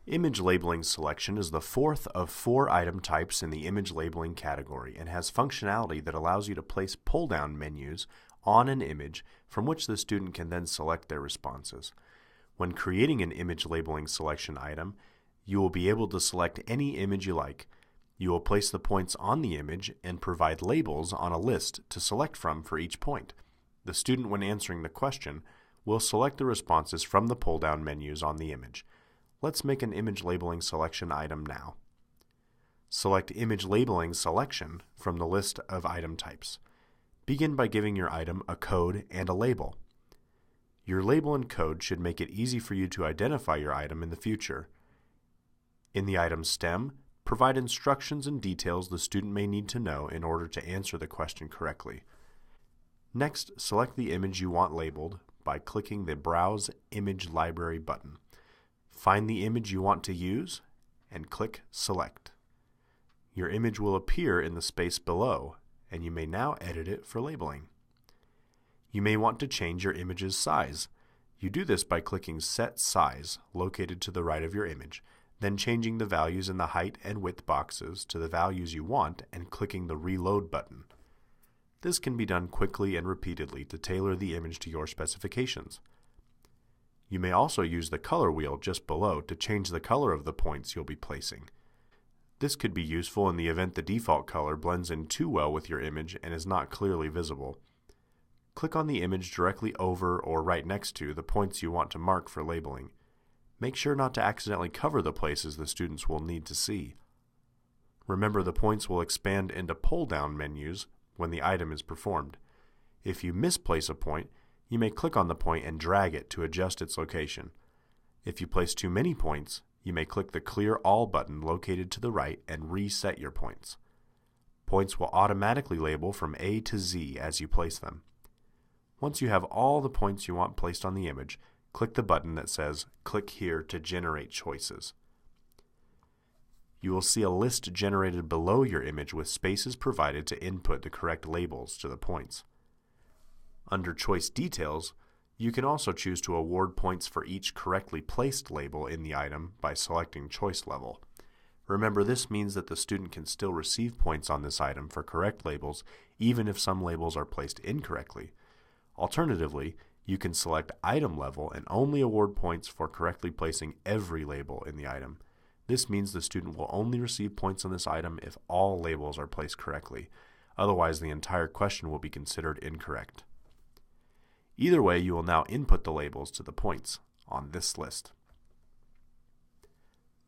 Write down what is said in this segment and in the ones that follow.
Image labeling selection is the fourth of 4 item types in the image labeling category and has functionality that allows you to place pull-down menus on an image from which the student can then select their responses. When creating an image labeling selection item, you will be able to select any image you like. You will place the points on the image and provide labels on a list to select from for each point. The student, when answering the question, will select the responses from the pull-down menus on the image. Let's make an image labeling selection item now. Select Image Labeling Selection from the list of item types. Begin by giving your item a code and a label. Your label and code should make it easy for you to identify your item in the future. In the item stem, provide instructions and details the student may need to know in order to answer the question correctly. Next, select the image you want labeled by clicking the Browse Image Library button. Find the image you want to use and click Select. Your image will appear in the space below, and you may now edit it for labeling. You may want to change your image's size. You do this by clicking Set Size, located to the right of your image, then changing the values in the height and width boxes to the values you want and clicking the Reload button. This can be done quickly and repeatedly to tailor the image to your specifications. You may also use the color wheel just below to change the color of the points you'll be placing. This could be useful in the event the default color blends in too well with your image and is not clearly visible. Click on the image directly over or right next to the points you want to mark for labeling. Make sure not to accidentally cover the places the students will need to see. Remember, the points will expand into pull-down menus when the item is performed. If you misplace a point, you may click on the point and drag it to adjust its location. If you place too many points, you may click the Clear All button located to the right and reset your points. Points will automatically label from A to Z as you place them. Once you have all the points you want placed on the image, click the button that says Click here to generate choices. You will see a list generated below your image with spaces provided to input the correct labels to the points. Under Choice Details, you can also choose to award points for each correctly placed label in the item by selecting Choice Level. Remember, this means that the student can still receive points on this item for correct labels even if some labels are placed incorrectly. Alternatively, you can select Item Level and only award points for correctly placing every label in the item. This means the student will only receive points on this item if all labels are placed correctly. Otherwise, the entire question will be considered incorrect. Either way, you will now input the labels to the points on this list.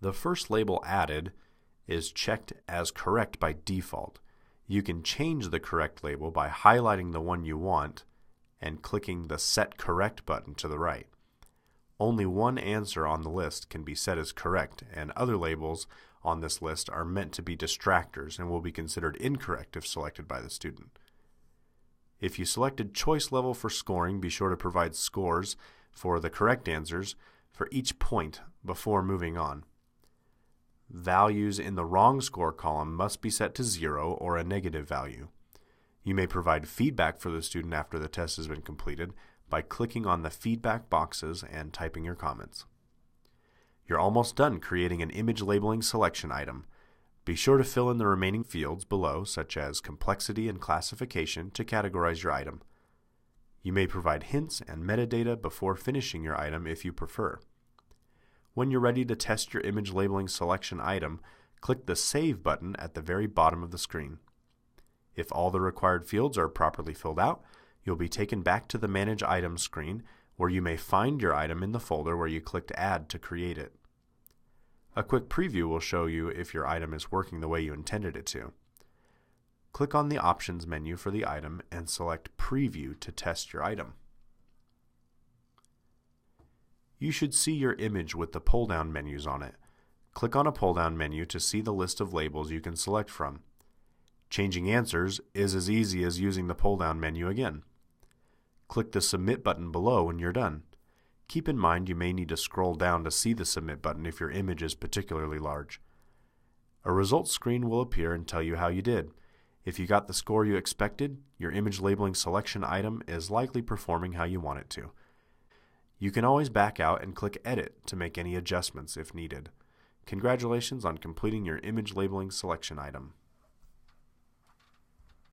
The first label added is checked as correct by default. You can change the correct label by highlighting the one you want and clicking the Set Correct button to the right. Only one answer on the list can be set as correct, and other labels on this list are meant to be distractors and will be considered incorrect if selected by the student. If you selected Choice Level for scoring, be sure to provide scores for the correct answers for each point before moving on. Values in the wrong score column must be set to 0 or a negative value. You may provide feedback for the student after the test has been completed by clicking on the feedback boxes and typing your comments. You're almost done creating an image labeling selection item. Be sure to fill in the remaining fields below, such as complexity and classification, to categorize your item. You may provide hints and metadata before finishing your item if you prefer. When you're ready to test your image labeling selection item, click the Save button at the very bottom of the screen. If all the required fields are properly filled out, you'll be taken back to the Manage Items screen, where you may find your item in the folder where you clicked Add to create it. A quick preview will show you if your item is working the way you intended it to. Click on the Options menu for the item and select Preview to test your item. You should see your image with the pull-down menus on it. Click on a pull-down menu to see the list of labels you can select from. Changing answers is as easy as using the pull-down menu again. Click the Submit button below when you're done. Keep in mind you may need to scroll down to see the Submit button if your image is particularly large. A results screen will appear and tell you how you did. If you got the score you expected, your image labeling selection item is likely performing how you want it to. You can always back out and click Edit to make any adjustments if needed. Congratulations on completing your image labeling selection item.